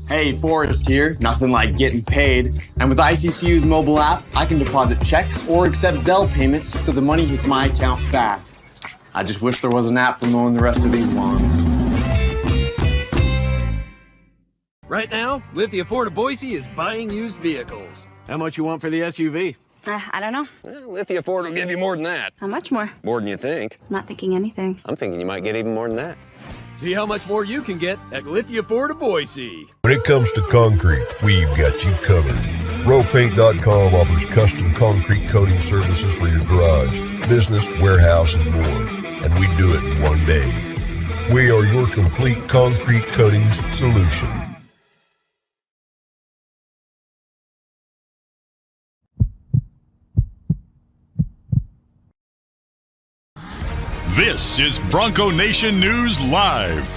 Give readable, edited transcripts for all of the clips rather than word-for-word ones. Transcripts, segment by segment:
Hey, Forrest here. Nothing like getting paid. And with ICCU's mobile app, I can deposit checks or accept Zelle payments so the money hits my account fast. I just wish there was an app for mowing the rest of these lawns. Right now, Lithia Ford of Boise is buying used vehicles. How much you want for the SUV? I don't know. Well, Lithia Ford will give you more than that. How much more? More than you think. I'm not thinking anything. I'm thinking you might get even more than that. See how much more you can get at Lithia Ford of Boise. When it comes to concrete, we've got you covered. RowPaint.com offers custom concrete coating services for your garage, business, warehouse, and more. And we do it in one day. We are your complete concrete coatings solution. This is Bronco Nation News Live.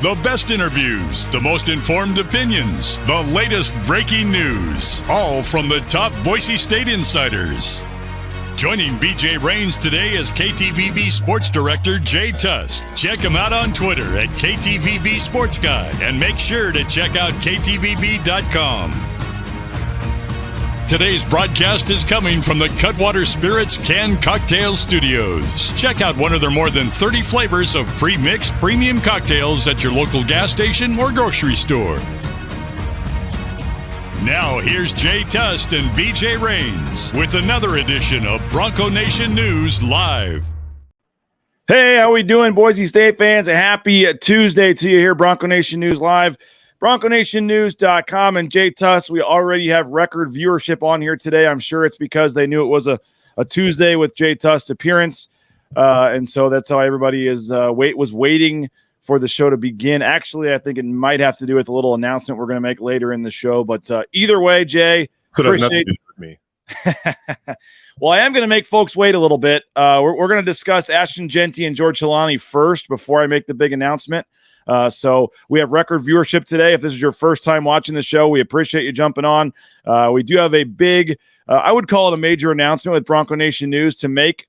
The best interviews, the most informed opinions, the latest breaking news, all from the top Boise State insiders. Joining BJ Rains today is KTVB Sports Director Jay Tust. Check him out on Twitter at KTVB Sports Guy and make sure to check out KTVB.com. Today's broadcast is coming from the Cutwater Spirits Canned Cocktail Studios. Check out one of their more than 30 flavors of pre-mixed premium cocktails at your local gas station or grocery store. Now here's Jay Tust and BJ Rains with another edition of Bronco Nation News Live. Hey, how we doing, Boise State fans? A happy Tuesday to you here, Bronco Nation News Live. BroncoNationNews.com and Jay Tust. We already have record viewership on here today. I'm sure it's because they knew it was a Tuesday with Jay Tust appearance. And so that's how everybody was waiting for the show to begin. Actually, I think it might have to do with a little announcement we're going to make later in the show. But either way, Jay, appreciate it. Me. Well, I am going to make folks wait a little bit. We're going to discuss Ashton Jeanty and George Helani first before I make the big announcement. So we have record viewership today. If this is your first time watching the show, we appreciate you jumping on. We do have a big, I would call it a major announcement with Bronco Nation News to make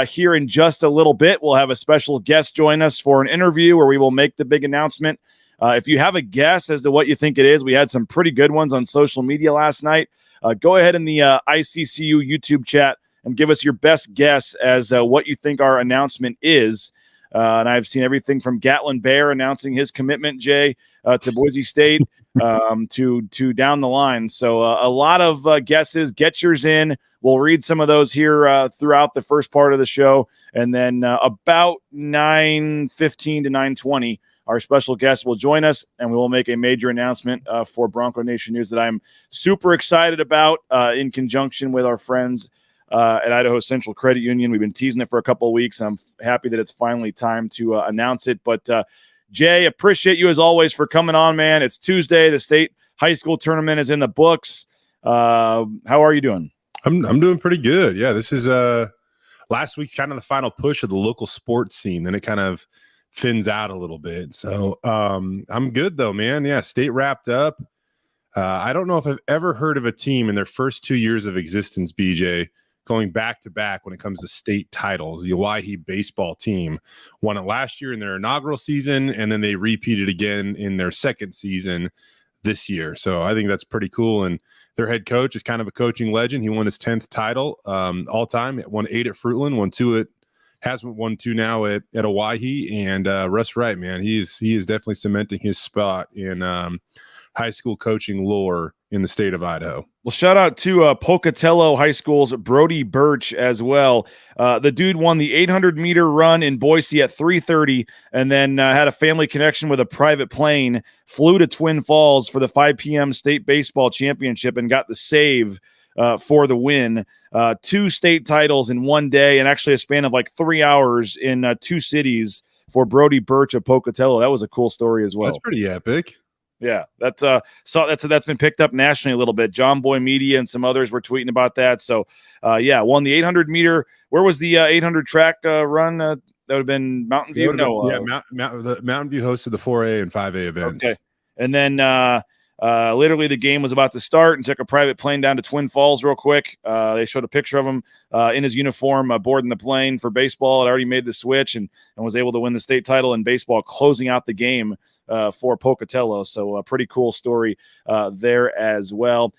here in just a little bit. We'll have a special guest join us for an interview where we will make the big announcement. If you have a guess as to what you think it is, we had some pretty good ones on social media last night. Go ahead in the ICCU YouTube chat and give us your best guess as what you think our announcement is. And I've seen everything from Gatlin Bear announcing his commitment, Jay, to Boise State, to down the line. So a lot of guesses. Get yours in. We'll read some of those here throughout the first part of the show. And then about 9:15 to 9:20, our special guest will join us, and we will make a major announcement for Bronco Nation News that I'm super excited about in conjunction with our friends at Idaho Central Credit Union. We've been teasing it for a couple of weeks. I'm happy that it's finally time to announce it. But Jay, appreciate you as always for coming on, man. It's Tuesday. The state high school tournament is in the books. How are you doing? I'm doing pretty good. Yeah, this is last week's kind of the final push of the local sports scene. Then it kind of thins out a little bit. So I'm good though, man. Yeah, state wrapped up. I don't know if I've ever heard of a team in their first 2 years of existence, BJ, going back to back when it comes to state titles. The Owyhee baseball team won it last year in their inaugural season, and then they repeated again in their second season this year. So I think that's pretty cool. And their head coach is kind of a coaching legend. He won his 10th title all time. Won 8 at Fruitland, won 2 at won 2 now at Owyhee. And Russ Wright, man, he is definitely cementing his spot in high school coaching lore in the state of Idaho. Well, shout out to Pocatello High School's Brody Birch as well. The dude won the 800-meter run in Boise at 3:30 and then had a family connection with a private plane, flew to Twin Falls for the 5 p.m. state baseball championship and got the save for the win. 2 state titles in one day and actually a span of like 3 hours in 2 cities for Brody Birch of Pocatello. That was a cool story as well. That's pretty epic. Yeah, that's been picked up nationally a little bit. John Boy Media and some others were tweeting about that. So, won the 800 meter. Where was the 800 track run? That would have been Mountain View. Mountain View hosted the 4A and 5A events. Okay, and then literally the game was about to start and took a private plane down to Twin Falls real quick. They showed a picture of him in his uniform boarding the plane for baseball. Had already made the switch and was able to win the state title in baseball, closing out the game for Pocatello. So a pretty cool story there as well.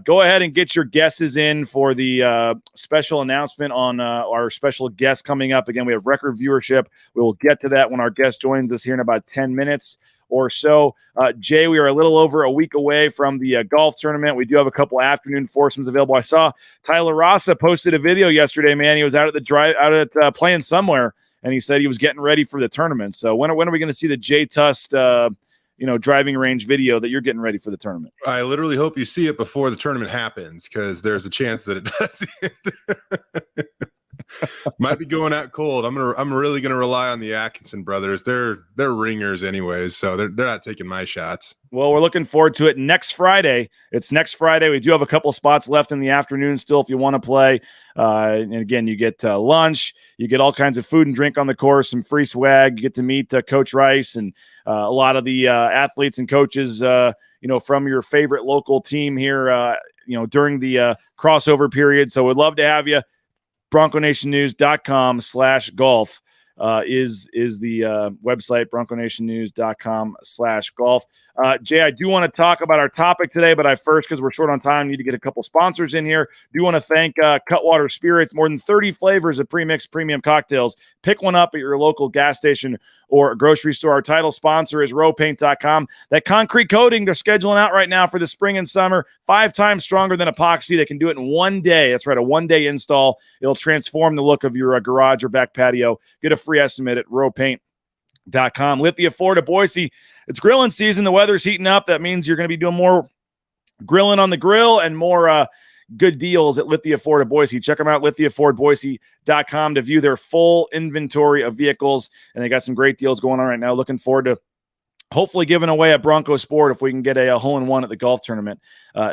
Go ahead and get your guesses in for the special announcement on our special guest coming up. Again, we have record viewership. We will get to that when our guest joins us here in about 10 minutes or so. Jay, we are a little over a week away from the golf tournament. We do have a couple afternoon foursomes available. I saw Tyler Rasa posted a video yesterday, man. He was out at playing somewhere, and he said he was getting ready for the tournament. So when are we going to see the Jay Tust, driving range video that you're getting ready for the tournament? I literally hope you see it before the tournament happens, because there's a chance that it doesn't. Might be going out cold. I'm really gonna rely on the Atkinson brothers. They're ringers anyways, so they're not taking my shots. Well, we're looking forward to it next Friday. It's next Friday. We do have a couple spots left in the afternoon still if you want to play. And again, you get lunch, you get all kinds of food and drink on the course, some free swag. You get to meet Coach Rice and a lot of the athletes and coaches, from your favorite local team here, during the crossover period. So we'd love to have you. BroncoNationNews.com/golf is the website, BroncoNationNews.com/golf. Jay, I do want to talk about our topic today, but because we're short on time, need to get a couple sponsors in here. Do want to thank Cutwater Spirits, more than 30 flavors of pre-mixed premium cocktails. Pick one up at your local gas station or grocery store. Our title sponsor is rowpaint.com. That concrete coating they're scheduling out right now for the spring and summer, 5 times stronger than epoxy. They can do it in one day. That's right, a one-day install. It'll transform the look of your garage or back patio. Get a free estimate at rowpaint.com. Lithia Ford of Boise. It's grilling season. The weather's heating up. That means you're going to be doing more grilling on the grill and more good deals at Lithia Ford of Boise. Check them out, lithiafordboise.com, to view their full inventory of vehicles. And they got some great deals going on right now. Looking forward to hopefully giving away a Bronco Sport if we can get a hole-in-one at the golf tournament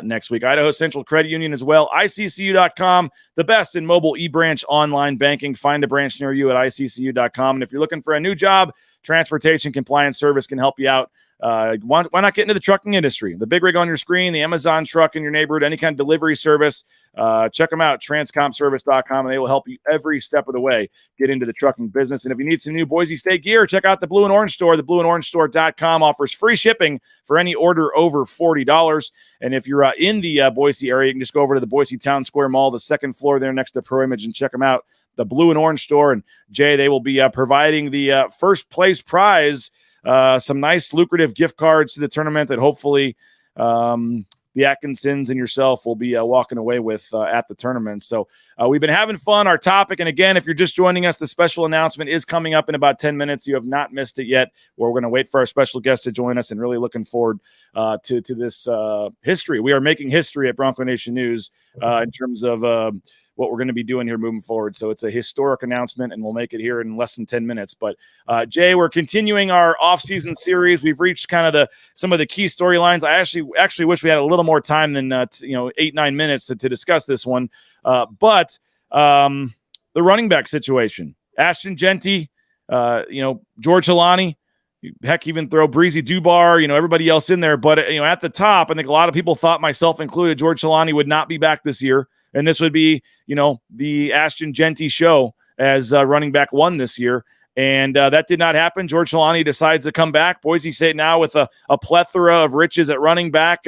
next week. Idaho Central Credit Union as well. ICCU.com, the best in mobile e-branch online banking. Find a branch near you at ICCU.com. And if you're looking for a new job, Transportation Compliance Service can help you out. Why not get into the trucking industry? The big rig on your screen, the Amazon truck in your neighborhood, any kind of delivery service, check them out, transcompservice.com, and they will help you every step of the way get into the trucking business. And if you need some new Boise State gear, check out the Blue and Orange Store. The blueandorangestore.com offers free shipping for any order over $40. And if you're in the Boise area, you can just go over to the Boise Town Square Mall, the second floor there next to Pro Image, and check them out, the Blue and Orange Store. And Jay, they will be providing the first place prize, some nice lucrative gift cards to the tournament that hopefully the Atkinsons and yourself will be walking away with at the tournament. So we've been having fun. Our topic, and again, if you're just joining us, the special announcement is coming up in about 10 minutes. You have not missed it yet. We're going to wait for our special guest to join us, and really looking forward to this history. We are making history at Bronco Nation News in terms of what we're going to be doing here moving forward. So it's a historic announcement, and we'll make it here in less than 10 minutes. But Jay, we're continuing our off-season series. We've reached kind of some of the key storylines. I actually wish we had a little more time than 8-9 minutes to discuss this one. But the running back situation, Ashton Genty, George Helani, heck, even throw Breezy Dubar, everybody else in there. But at the top, I think a lot of people thought, myself included, George Helani would not be back this year. And this would be, the Ashton Genty show as running back 1 this year. And that did not happen. George Helani decides to come back. Boise State now with a plethora of riches at running back.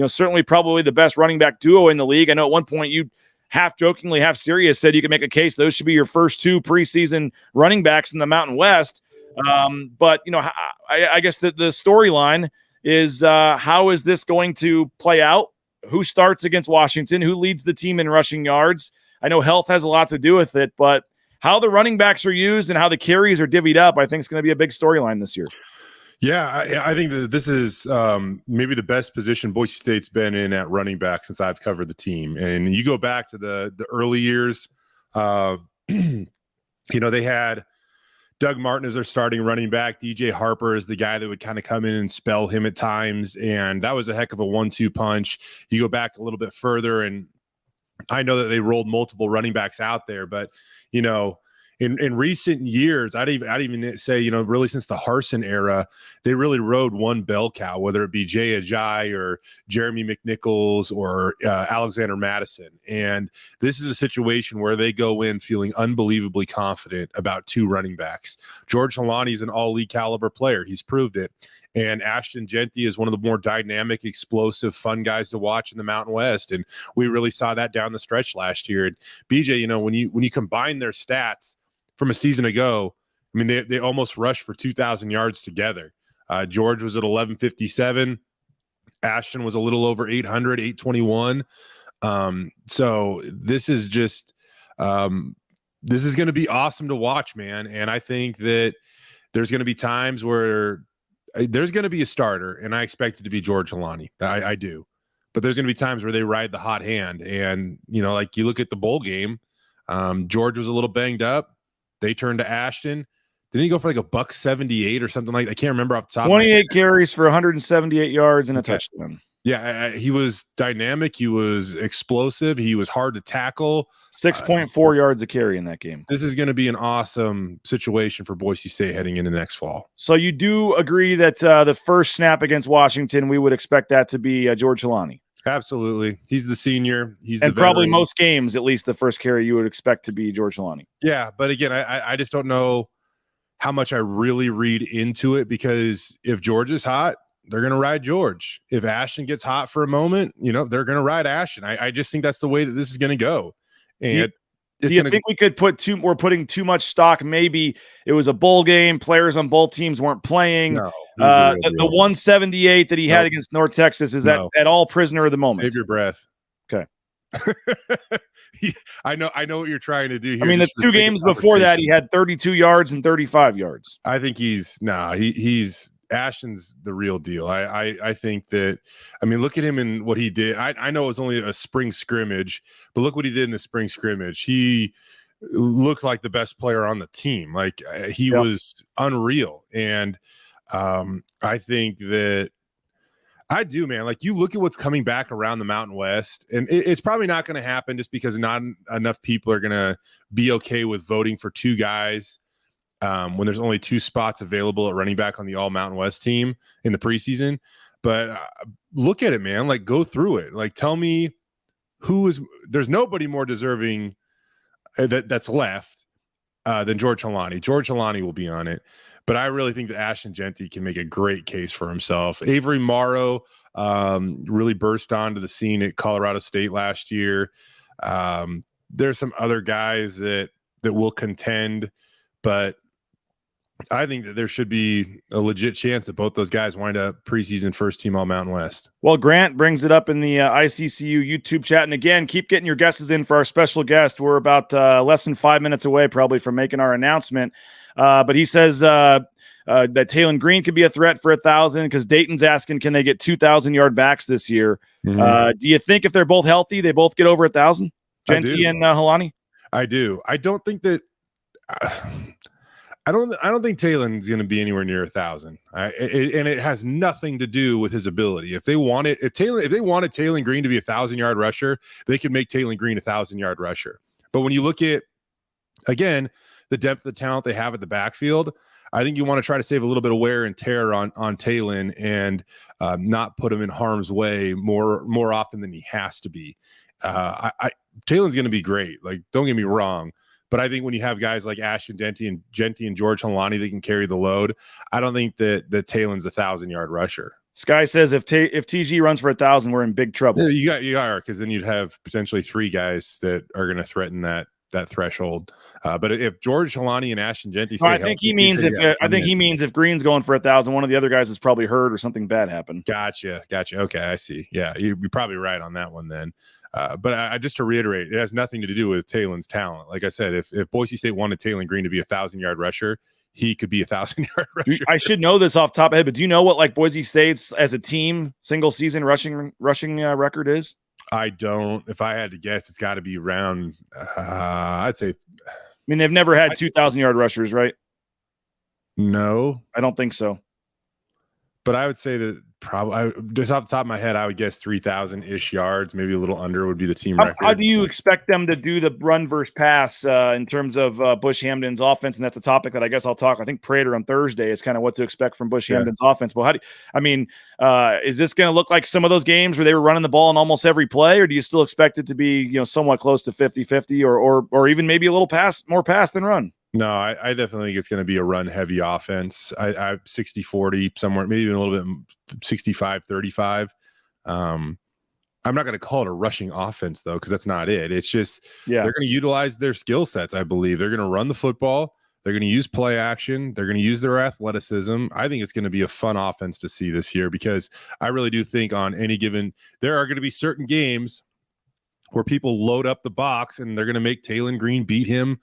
Certainly probably the best running back duo in the league. I know at one point you half jokingly, half serious said you could make a case those should be your first 2 preseason running backs in the Mountain West. But I guess the storyline is how is this going to play out? Who starts against Washington? Who leads the team in rushing yards? I know health has a lot to do with it, but how the running backs are used and how the carries are divvied up, I think is going to be a big storyline this year. Yeah, I think that this is maybe the best position Boise State's been in at running back since I've covered the team. And you go back to the early years, they had Doug Martin as their starting running back. DJ Harper is the guy that would kind of come in and spell him at times. And that was a heck of a 1-2 punch. You go back a little bit further, and I know that they rolled multiple running backs out there, but, in recent years, I'd even say, really since the Harsin era, they really rode one bell cow, whether it be Jay Ajayi or Jeremy McNichols or Alexander Madison. And this is a situation where they go in feeling unbelievably confident about two running backs. George Holani is an all-league caliber player. He's proved it. And Ashton Jeanty is one of the more dynamic, explosive, fun guys to watch in the Mountain West. And we really saw that down the stretch last year. And BJ, when you combine their stats from a season ago, I mean, they almost rushed for 2,000 yards together. George was at 1,157. Ashton was a little over 800, 821. So this is just this is going to be awesome to watch, man. And I think that there's going to be times where there's going to be a starter, and I expect it to be George Holani. I do. But there's going to be times where they ride the hot hand. And, like you look at the bowl game, George was a little banged up. They turned to Ashton. Didn't he go for like a $178 or something like that? I can't remember off the top. 28 carries for 178 yards and a touchdown. Yeah, he was dynamic. He was explosive. He was hard to tackle. 6.4 yards a carry in that game. This is going to be an awesome situation for Boise State heading into next fall. So you do agree that the first snap against Washington, we would expect that to be George Holani? Absolutely. He's the senior. And probably most games, at least the first carry, you would expect to be George Holani. Yeah, but again, I just don't know how much I really read into it, because if George is hot, they're going to ride George. If Ashton gets hot for a moment, they're going to ride Ashton. I just think that's the way that this is going to go. And do you think we could we're putting too much stock? Maybe it was a bowl game. Players on both teams weren't playing. No, the 178 that he had against North Texas, is that at all prisoner of the moment? Save your breath. Okay. I know what you're trying to do here. I mean, the two games before that, he had 32 yards and 35 yards. I think he's Ashton's the real deal. I think that, look at him and what he did. I know it was only a spring scrimmage, but look what he did in the spring scrimmage. He looked like the best player on the team. Like he was unreal. And I think that I do, man. Like you look at what's coming back around the Mountain West, and it's probably not going to happen just because not enough people are going to be okay with voting for two guys when there's only two spots available at running back on the all Mountain West team in the preseason. But look at it, man. Like go through it. Like tell me there's nobody more deserving that's left than George Holani. George Holani will be on it. But I really think that Ashton Jeanty can make a great case for himself. Avery Morrow really burst onto the scene at Colorado State last year. There's some other guys that will contend, but I think that there should be a legit chance that both those guys wind up preseason first team all Mountain West. Well, Grant brings it up in the ICCU YouTube chat. And again, keep getting your guesses in for our special guest. We're about less than 5 minutes away probably from making our announcement. But he says that Taylon Green could be a threat for 1,000 because Dayton's asking, can they get 2,000-yard backs this year? Mm-hmm. Do you think if they're both healthy, they both get over 1,000? Jeanty and Holani? I do. I don't think that I don't think Taylon's going to be anywhere near 1,000. And it has nothing to do with his ability. If they wanted Taylon Green to be 1,000-yard rusher, they could make Taylon Green 1,000-yard rusher. But when you look at, again, the depth of the talent they have at the backfield, I think you want to try to save a little bit of wear and tear on Taylon and not put him in harm's way more often than he has to be. Taylon's going to be great. Like, don't get me wrong. But I think when you have guys like Ashton Jeanty and George Holani that can carry the load, I don't think that Taylon's 1,000-yard rusher. Sky says if TG runs for 1,000, we're in big trouble. Yeah, you are, because then you'd have potentially three guys that are going to threaten that threshold. But if George Holani and Ashton Jeanty, I think he means if Green's going for 1,000, one of the other guys is probably hurt or something bad happened. Gotcha. Okay, I see. Yeah, you're probably right on that one then. But just to reiterate, it has nothing to do with Taylon's talent. Like I said, if Boise State wanted Taylon Green to be 1,000-yard rusher, he could be 1,000-yard rusher. I should know this off the top of my head, but do you know what like Boise State's as a team single season rushing record is? I don't. If I had to guess, it's got to be around. I'd say. I mean, they've never had 2,000-yard rushers, right? No, I don't think so. but I would say that just off the top of my head, I would guess 3,000-ish yards, maybe a little under would be the team record. How do you expect them to do the run versus pass in terms of Bush Hamden's offense? And that's a topic that I guess I'll talk. I think Prater on Thursday is kind of what to expect from Bush Hamden's offense. But is this going to look like some of those games where they were running the ball in almost every play, or do you still expect it to be somewhat close to 50-50 or even maybe a little more pass than run? No, I definitely think it's going to be a run-heavy offense. I 60-40, somewhere, maybe even a little bit 65-35. I'm not going to call it a rushing offense, though, because that's not it. It's just they're going to utilize their skill sets, I believe. They're going to run the football. They're going to use play action. They're going to use their athleticism. I think it's going to be a fun offense to see this year because I really do think on any given – there are going to be certain games – where people load up the box and they're going to make Taylon Green beat them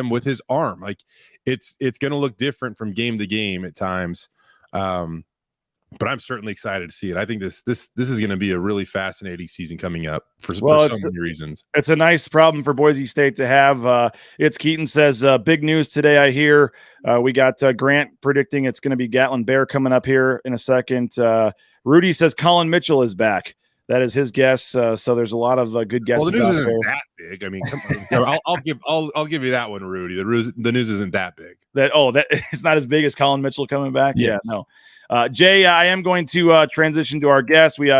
with his arm. Like it's going to look different from game to game at times. But I'm certainly excited to see it. I think this is going to be a really fascinating season coming up for so many reasons. It's a nice problem for Boise State to have. It's Keaton says, big news today. I hear we got Grant predicting it's going to be Gatlin Bear coming up here in a second. Rudy says Colin Mitchell is back. That is his guess. So there's a lot of good guesses. Well, the news out isn't there. that big. I mean, come on. I'll give you that one, Rudy. The news isn't that big. That it's not as big as Colin Mitchell coming back. Yes. Yeah, no. Jay, I am going to transition to our guest. We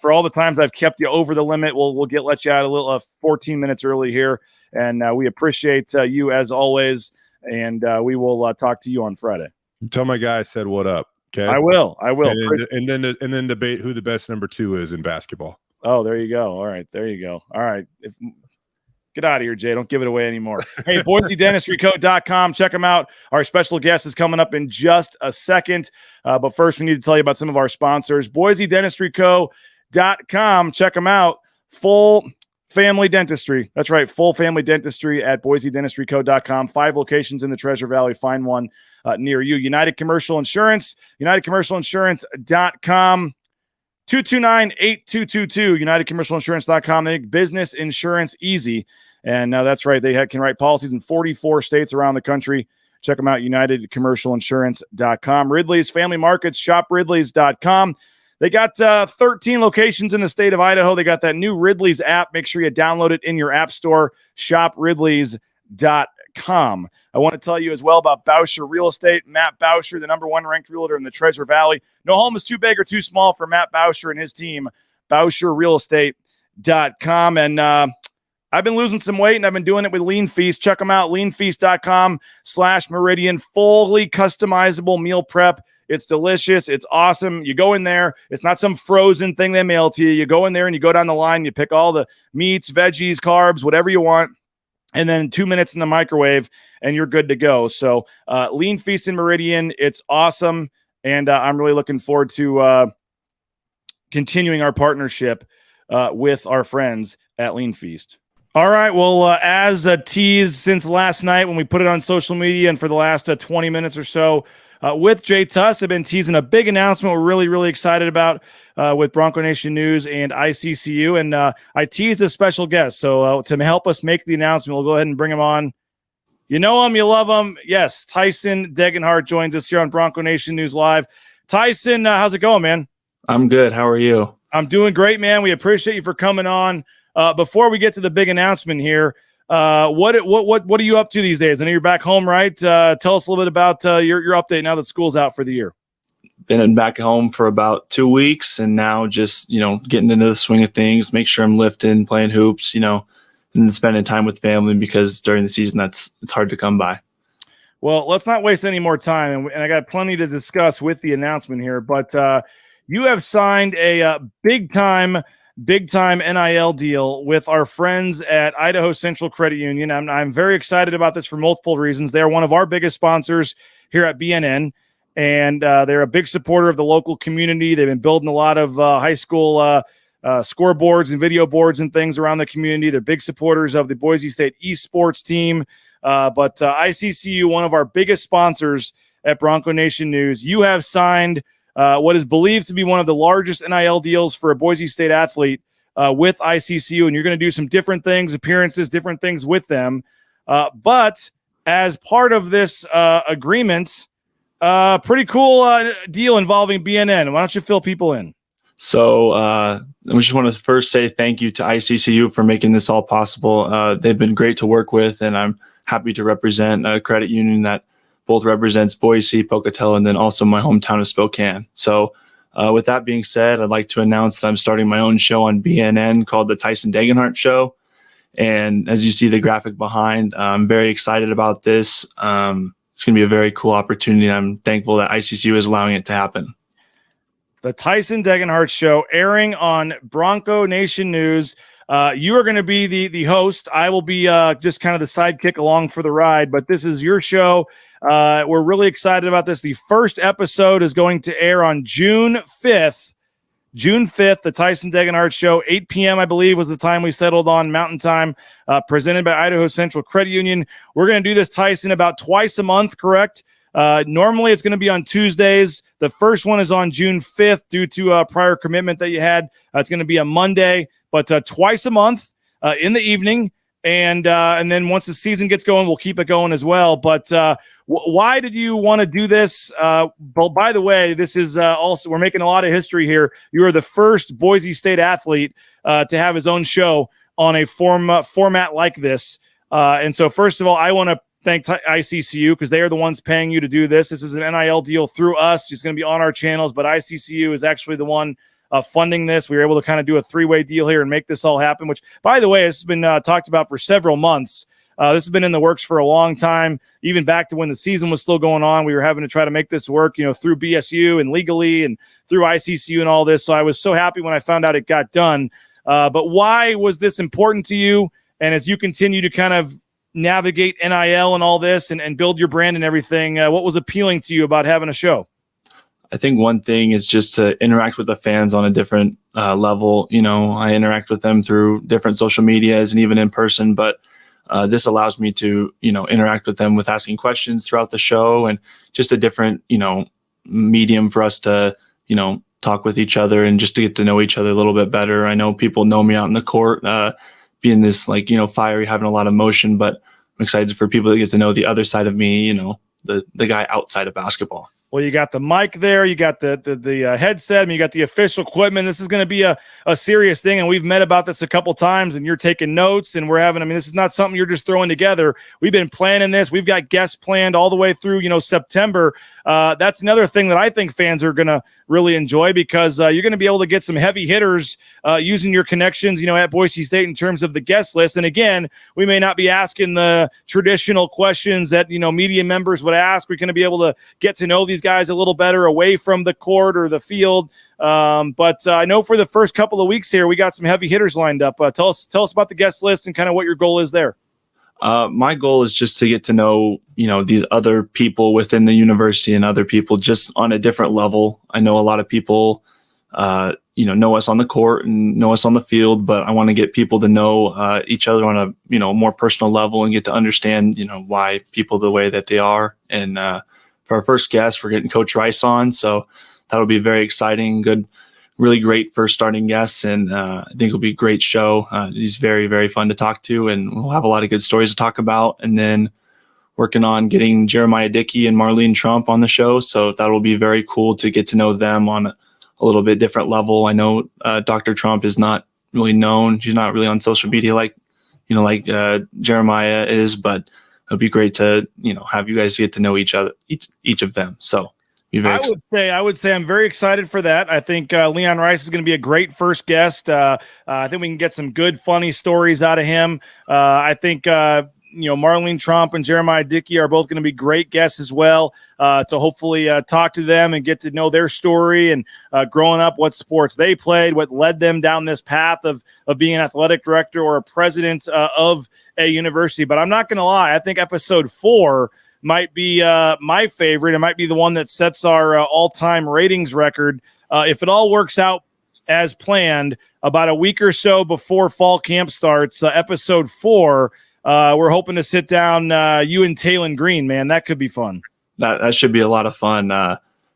for all the times I've kept you over the limit, we'll let you out a little 14 minutes early here, and we appreciate you as always. And we will talk to you on Friday. Tell my guy I said what up. Okay, I will. And then debate who the best number 2 is in basketball. Oh, there you go. All right, there you go. All right, get out of here, Jay. Don't give it away anymore. Hey, BoiseDentistryCo.com. Check them out. Our special guest is coming up in just a second. But first, we need to tell you about some of our sponsors. BoiseDentistryCo.com. Check them out. Full family dentistry. That's right. Full family dentistry at BoiseDentistryCo.com. 5 locations in the Treasure Valley. Find one near you. United Commercial Insurance. UnitedCommercialInsurance.com. 229-8222. UnitedCommercialInsurance.com. They make business insurance easy. And that's right. They can write policies in 44 states around the country. Check them out. UnitedCommercialInsurance.com. Ridley's Family Markets. ShopRidley's.com. They got 13 locations in the state of Idaho. They got that new Ridley's app. Make sure you download it in your app store, shopridleys.com. I want to tell you as well about Bauscher Real Estate. Matt Bauscher, the #1 ranked realtor in the Treasure Valley. No home is too big or too small for Matt Bauscher and his team, BauscherRealEstate.com. And I've been losing some weight, and I've been doing it with Lean Feast. Check them out, leanfeast.com/Meridian. Fully customizable meal prep. It's delicious. It's awesome. You go in there. It's not some frozen thing they mail to you. You go in there and you go down the line. You pick all the meats, veggies, carbs, whatever you want. And then 2 minutes in the microwave and you're good to go. So Lean Feast in Meridian. It's awesome. And I'm really looking forward to continuing our partnership with our friends at Lean Feast. All right. Well, as teased since last night when we put it on social media and for the last 20 minutes or so, with Jay Tust, I've been teasing a big announcement we're really, really excited about with Bronco Nation News and ICCU. And I teased a special guest. So to help us make the announcement, we'll go ahead and bring him on. You know him, you love him. Yes, Tyson Degenhart joins us here on Bronco Nation News Live. Tyson, how's it going, man? I'm good. How are you? I'm doing great, man. We appreciate you for coming on. Before we get to the big announcement here, what are you up to these days? I know you're back home, right? Tell us a little bit about your update now that school's out for the year. Been back home for about 2 weeks, and now just getting into the swing of things. Make sure I'm lifting, playing hoops, and spending time with family because during the season it's hard to come by. Well, let's not waste any more time, and I got plenty to discuss with the announcement here. But you have signed a big time NIL deal with our friends at Idaho Central Credit Union. I'm very excited about this for multiple reasons. They're one of our biggest sponsors here at BNN, and they're a big supporter of the local community. They've been building a lot of high school scoreboards and video boards and things around the community. They're big supporters of the Boise State esports team. But ICCU, one of our biggest sponsors at Bronco Nation News, you have signed what is believed to be one of the largest NIL deals for a Boise State athlete with ICCU, and you're going to do some different things, appearances, different things with them. But as part of this agreement, Pretty cool deal involving BNN. Why don't you fill people in? So we just want to first say thank you to ICCU for making this all possible. They've been great to work with, and I'm happy to represent a credit union that both represents Boise, Pocatello, and then also my hometown of Spokane. So with that being said, I'd like to announce that I'm starting my own show on BNN called the Tyson Degenhart Show. And as you see the graphic behind, I'm very excited about this. It's going to be a very cool opportunity. I'm thankful that ICCU is allowing it to happen. The Tyson Degenhart Show airing on Bronco Nation News. You are going to be the host. I will be just kind of the sidekick along for the ride, but this is your show. We're really excited about this. The first episode is going to air on June 5th. June 5th, the Tyson Degenhart Show, 8 p.m., I believe, was the time we settled on, Mountain Time, presented by Idaho Central Credit Union. We're going to do this, Tyson, about twice a month, correct? Normally, it's going to be on Tuesdays. The first one is on June 5th due to a prior commitment that you had. It's going to be a Monday, but twice a month in the evening. And then once the season gets going, we'll keep it going as well. But why did you want to do this? Well, by the way, this is also, we're making a lot of history here. You are the first Boise State athlete to have his own show on a format like this. And so first of all, I want to thank ICCU because they are the ones paying you to do this. This is an NIL deal through us. It's going to be on our channels, but ICCU is actually the one funding this. We were able to kind of do a three-way deal here and make this all happen, which, by the way, this has been talked about for several months. This has been in the works for a long time, even back to when the season was still going on. We were having to try to make this work, through BSU and legally and through ICCU and all this. So I was so happy when I found out it got done. But why was this important to you? And as you continue to kind of navigate NIL and all this and build your brand and everything, what was appealing to you about having a show? I think one thing is just to interact with the fans on a different level. I interact with them through different social medias and even in person, but this allows me to, interact with them with asking questions throughout the show and just a different, medium for us to, talk with each other and just to get to know each other a little bit better. I know people know me out in the court, being this fiery, having a lot of emotion, but I'm excited for people to get to know the other side of me, the guy outside of basketball. Well, you got the mic there, you got the headset, and you got the official equipment. This is going to be a serious thing, and we've met about this a couple times, and you're taking notes, and this is not something you're just throwing together. We've been planning this. We've got guests planned all the way through, September. That's another thing that I think fans are going to really enjoy because you're going to be able to get some heavy hitters using your connections, at Boise State in terms of the guest list. And again, we may not be asking the traditional questions that, media members would ask. We're going to be able to get to know these guys a little better away from the court or the field. But I know for the first couple of weeks here, we got some heavy hitters lined up. Tell us about the guest list and kind of what your goal is there. My goal is just to get to know, these other people within the university and other people just on a different level. I know a lot of people, know us on the court and know us on the field, but I want to get people to know each other on a, more personal level and get to understand, why people the way that they are. And for our first guest, we're getting Coach Rice on. So that'll be very exciting, really great first starting guests. And I think it'll be a great show. He's very, very fun to talk to, and we'll have a lot of good stories to talk about. And then working on getting Jeremiah Dickey and Marlene Trump on the show. So that'll be very cool to get to know them on a little bit different level. I know Dr. Trump is not really known. She's not really on social media like Jeremiah is, but it'll be great to, have you guys get to know each other, each of them. So I would say I'm very excited for that. I think Leon Rice is going to be a great first guest. I think we can get some good, funny stories out of him. I think, Marlene Trump and Jeremiah Dickey are both going to be great guests as well to hopefully talk to them and get to know their story and growing up, what sports they played, what led them down this path of being an athletic director or a president of a university. But I'm not going to lie. I think episode 4 might be my favorite. It might be the one that sets our all-time ratings record. If it all works out as planned, about a week or so before fall camp starts, episode 4, we're hoping to sit down you and Talon Green, man. That could be fun. That should be a lot of fun.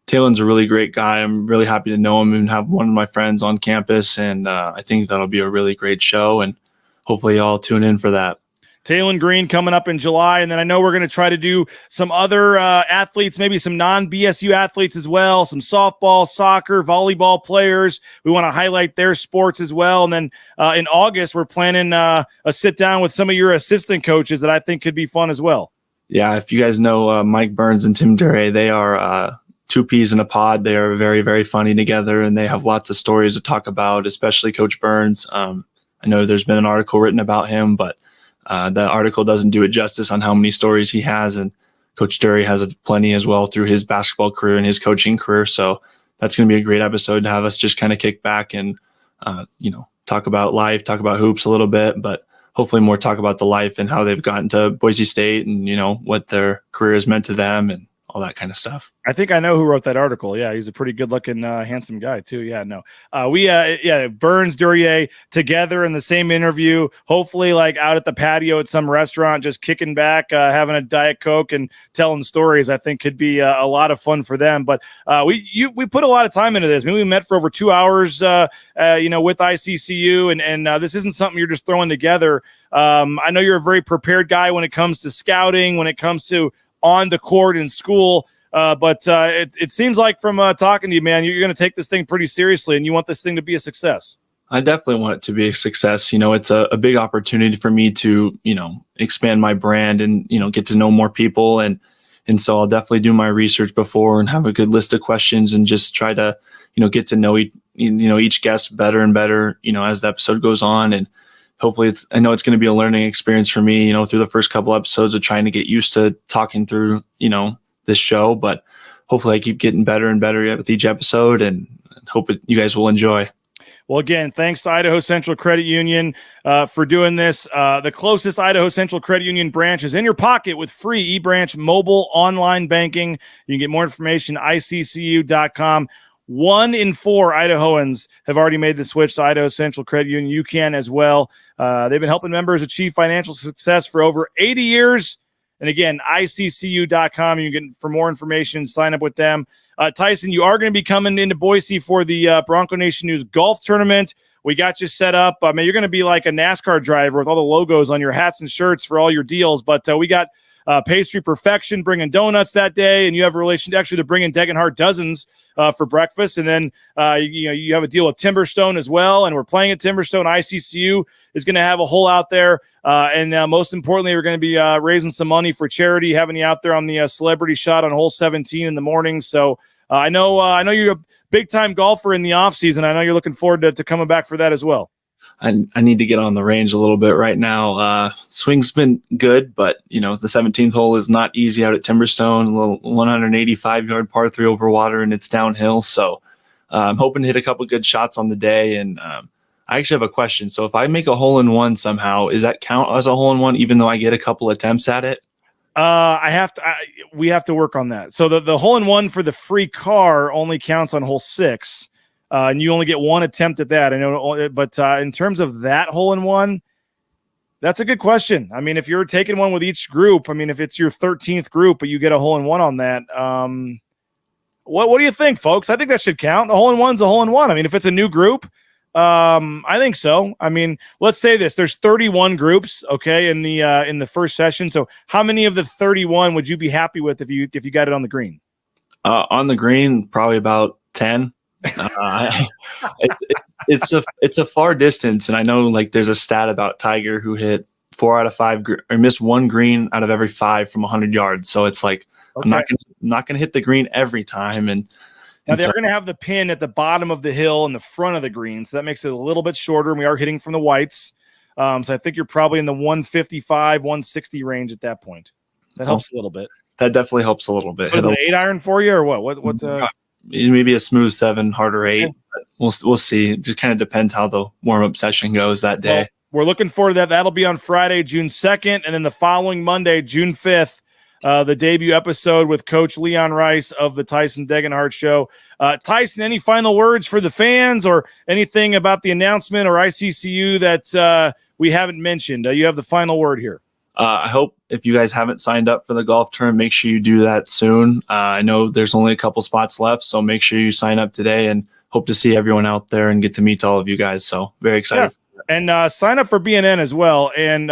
Talon's a really great guy. I'm really happy to know him and have one of my friends on campus, and I think that'll be a really great show, and hopefully y'all tune in for that. Taylon Green coming up in July. And then I know we're going to try to do some other athletes, maybe some non-BSU athletes as well, some softball, soccer, volleyball players. We want to highlight their sports as well. And then in August, we're planning a sit down with some of your assistant coaches that I think could be fun as well. Yeah, if you guys know Mike Burns and Tim Duray, they are two peas in a pod. They are very, very funny together, and they have lots of stories to talk about, especially Coach Burns. I know there's been an article written about him, but the article doesn't do it justice on how many stories he has, and Coach Duray has plenty as well through his basketball career and his coaching career. So that's going to be a great episode to have us just kind of kick back and, talk about life, talk about hoops a little bit, but hopefully more talk about the life and how they've gotten to Boise State and, what their career has meant to them and all that kind of stuff. I think I know who wrote that article. Yeah, he's a pretty good-looking, handsome guy too. Yeah, no, Burns, Duryea together in the same interview. Hopefully, like out at the patio at some restaurant, just kicking back, having a Diet Coke and telling stories. I think could be a lot of fun for them. But we put a lot of time into this. I mean, we met for over 2 hours, with ICCU, and this isn't something you're just throwing together. I know you're a very prepared guy when it comes to scouting, when it comes to on the court in school. But it seems like from talking to you, man, you're going to take this thing pretty seriously and you want this thing to be a success. I definitely want it to be a success. It's a big opportunity for me to, expand my brand and, get to know more people. And so I'll definitely do my research before and have a good list of questions and just try to, get to know, each guest better and better, as the episode goes on. And hopefully I know it's going to be a learning experience for me, through the first couple episodes of trying to get used to talking through, this show, but hopefully I keep getting better and better with each episode and hope you guys will enjoy. Well, again, thanks to Idaho Central Credit Union for doing this. The closest Idaho Central Credit Union branch is in your pocket with free eBranch mobile online banking. You can get more information, iccu.com. 1 in 4 Idahoans have already made the switch to Idaho Central Credit Union. You can as well. They've been helping members achieve financial success for over 80 years. And again, iccu.com. You can get for more information, sign up with them. Tyson, you are going to be coming into Boise for the Bronco Nation News golf tournament. We got you set up. You're going to be like a NASCAR driver with all the logos on your hats and shirts for all your deals. But we got Pastry Perfection bringing donuts that day, and you have a relation. Actually, they're bringing Degenhart dozens for breakfast, and then you have a deal with Timberstone as well. And we're playing at Timberstone. ICCU is going to have a hole out there, and most importantly, we're going to be raising some money for charity, having you out there on the celebrity shot on hole 17 in the morning. So I know you're a big time golfer in the off season. I know you're looking forward to coming back for that as well. I need to get on the range a little bit right now. Swing's been good, but the 17th hole is not easy out at Timberstone. A little 185-yard par 3 over water, and it's downhill. So I'm hoping to hit a couple good shots on the day. And I actually have a question. So if I make a hole in one somehow, is that count as a hole in one, even though I get a couple attempts at it? We have to work on that. So the hole in one for the free car only counts on hole 6. And you only get one attempt at that. I know, but in terms of that hole in one, that's a good question. I mean, if you're taking one with each group, if it's your 13th group, but you get a hole in one on that, what do you think, folks? I think that should count. A hole in one's a hole in one. If it's a new group, I think so. Let's say this: there's 31 groups, okay, in the first session. So, how many of the 31 would you be happy with if you got it on the green? On the green, probably about 10. It's a far distance, and I know there's a stat about Tiger who hit 4 out of 5 or missed 1 green out of every 5 from 100 yards. So it's okay. I'm not gonna hit the green every time. And they're going to have the pin at the bottom of the hill in the front of the green, so that makes it a little bit shorter. And we are hitting from the whites, so I think you're probably in the 155, 160 range at that point. That helps a little bit. That definitely helps a little bit. So is it an 8-iron for you or what? What? Maybe a smooth 7, harder 8. But we'll see. It just kind of depends how the warm-up session goes that day. Well, we're looking forward to that. That'll be on Friday, June 2nd, and then the following Monday, June 5th, the debut episode with Coach Leon Rice of the Tyson Degenhart Show. Tyson, any final words for the fans or anything about the announcement or ICCU that we haven't mentioned? You have the final word here. I hope if you guys haven't signed up for the golf tournament, make sure you do that soon. I know there's only a couple spots left, so make sure you sign up today and hope to see everyone out there and get to meet all of you guys. So very excited. Yeah. And sign up for BNN as well. And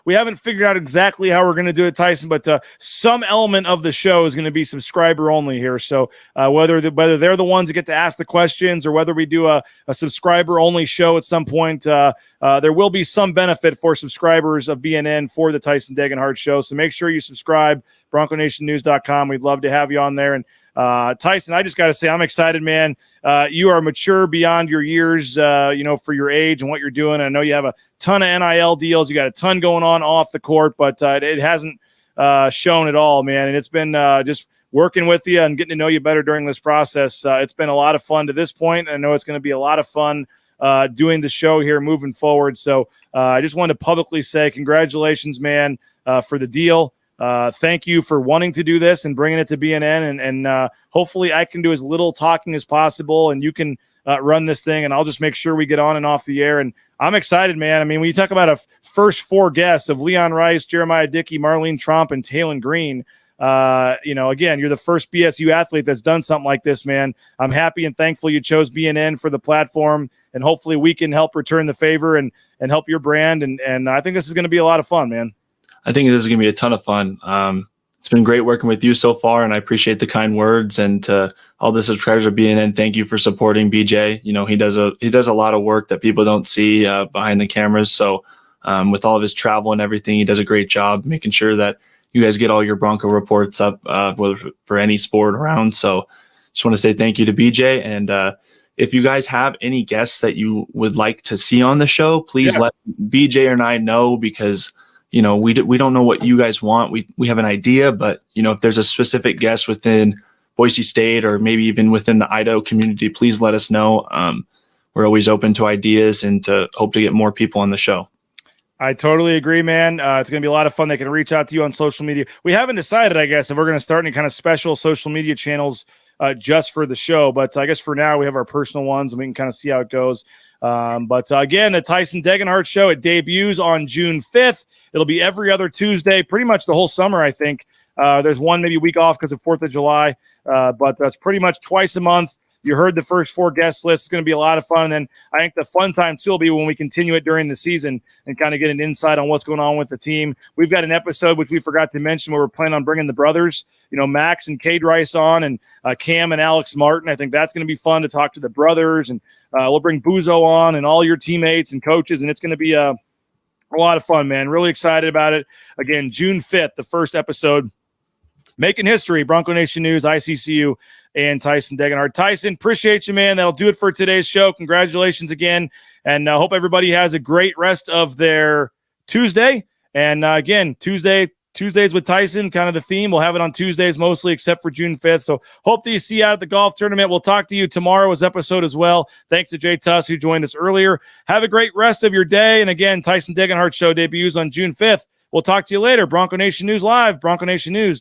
we haven't figured out exactly how we're going to do it, Tyson, but some element of the show is going to be subscriber only here. So whether they're the ones that get to ask the questions or whether we do a subscriber only show at some point, there will be some benefit for subscribers of BNN for the Tyson Degenhart show. So make sure you subscribe, BroncoNationNews.com. We'd love to have you on there. And Tyson, I just got to say, I'm excited, man. You are mature beyond your years, for your age and what you're doing. I know you have a ton of NIL deals. You got a ton going on off the court, but it hasn't shown at all, man. And it's been just working with you and getting to know you better during this process. It's been a lot of fun to this point. I know it's going to be a lot of fun doing the show here moving forward. So I just wanted to publicly say congratulations, man, for the deal. Thank you for wanting to do this and bringing it to BNN, and hopefully I can do as little talking as possible, and you can run this thing, and I'll just make sure we get on and off the air. And I'm excited, man. I mean, when you talk about a first four guests of Leon Rice, Jeremiah Dickey, Marlene Tromp, and Taylon Green, again, you're the first BSU athlete that's done something like this, man. I'm happy and thankful you chose BNN for the platform, and hopefully we can help return the favor and help your brand. And I think this is going to be a lot of fun, man. I think this is going to be a ton of fun. It's been great working with you so far, and I appreciate the kind words. And to all the subscribers of BNN, thank you for supporting BJ. He does a lot of work that people don't see behind the cameras. So with all of his travel and everything, he does a great job making sure that you guys get all your Bronco reports up for any sport around. So just want to say thank you to BJ. And if you guys have any guests that you would like to see on the show, please let BJ and I know, because we don't know what you guys want. We have an idea, but if there's a specific guest within Boise State or maybe even within the Idaho community, please let us know. We're always open to ideas and to hope to get more people on the show. I totally agree, man. It's going to be a lot of fun. They can reach out to you on social media. We haven't decided, I guess, if we're going to start any kind of special social media channels just for the show. But I guess for now we have our personal ones and we can kind of see how it goes. But again, the Tyson Degenhart show, it debuts on June 5th. It'll be every other Tuesday, pretty much the whole summer, I think. There's one maybe week off because of 4th of July, but that's pretty much twice a month. You heard the first four guest lists. It's going to be a lot of fun. And then I think the fun time too will be when we continue it during the season and kind of get an insight on what's going on with the team. We've got an episode, which we forgot to mention, where we're planning on bringing the brothers, Max and Cade Rice on, and Cam and Alex Martin. I think that's going to be fun to talk to the brothers. And we'll bring Buzo on and all your teammates and coaches. And it's going to be a lot of fun, man. Really excited about it. Again, June 5th, the first episode. Making history, Bronco Nation News, ICCU, and Tyson Degenhart. Tyson, appreciate you, man. That'll do it for today's show. Congratulations again, and hope everybody has a great rest of their Tuesday. And again, Tuesdays with Tyson, kind of the theme. We'll have it on Tuesdays mostly, except for June 5th. So hope to see you out at the golf tournament. We'll talk to you tomorrow's episode as well. Thanks to Jay Tust, who joined us earlier. Have a great rest of your day. And again, Tyson Degenhart show debuts on June 5th. We'll talk to you later. Bronco Nation News Live, BroncoNationNews.com.